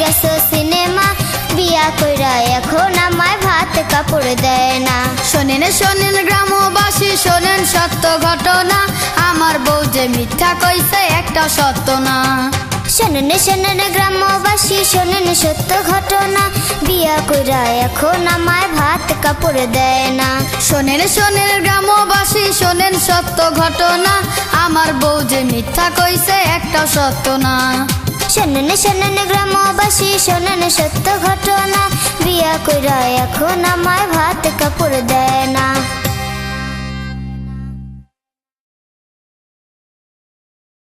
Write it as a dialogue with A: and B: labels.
A: গেছো সিনেমা, বিয়া কইরা এখন আমায় ভাত কাপড় দেয় না।
B: শোনেন শোনেন গ্রামবাসী শোনেন সত্য ঘটনা, আমার বউ যে মিথ্যা কইছে একটা সত্য না।
A: শোনেন শোনেন গ্রামবাসী শোনেন সত্য ঘটনা, বিয়া কইরা এখন আমায় ভাত কাপড় দেয় না।
B: শোনেন শোনেন গ্রামবাসী শোনেন সত্য ঘটনা, আমার বউ যে মিথ্যা কইছে একটা সত্য না।
A: শোনেন শোনেন গ্রামবাসী শোনেন সত্য ঘটনা, বিয়া কইরা এখন আমায় ভাত কাপড় দেয় না।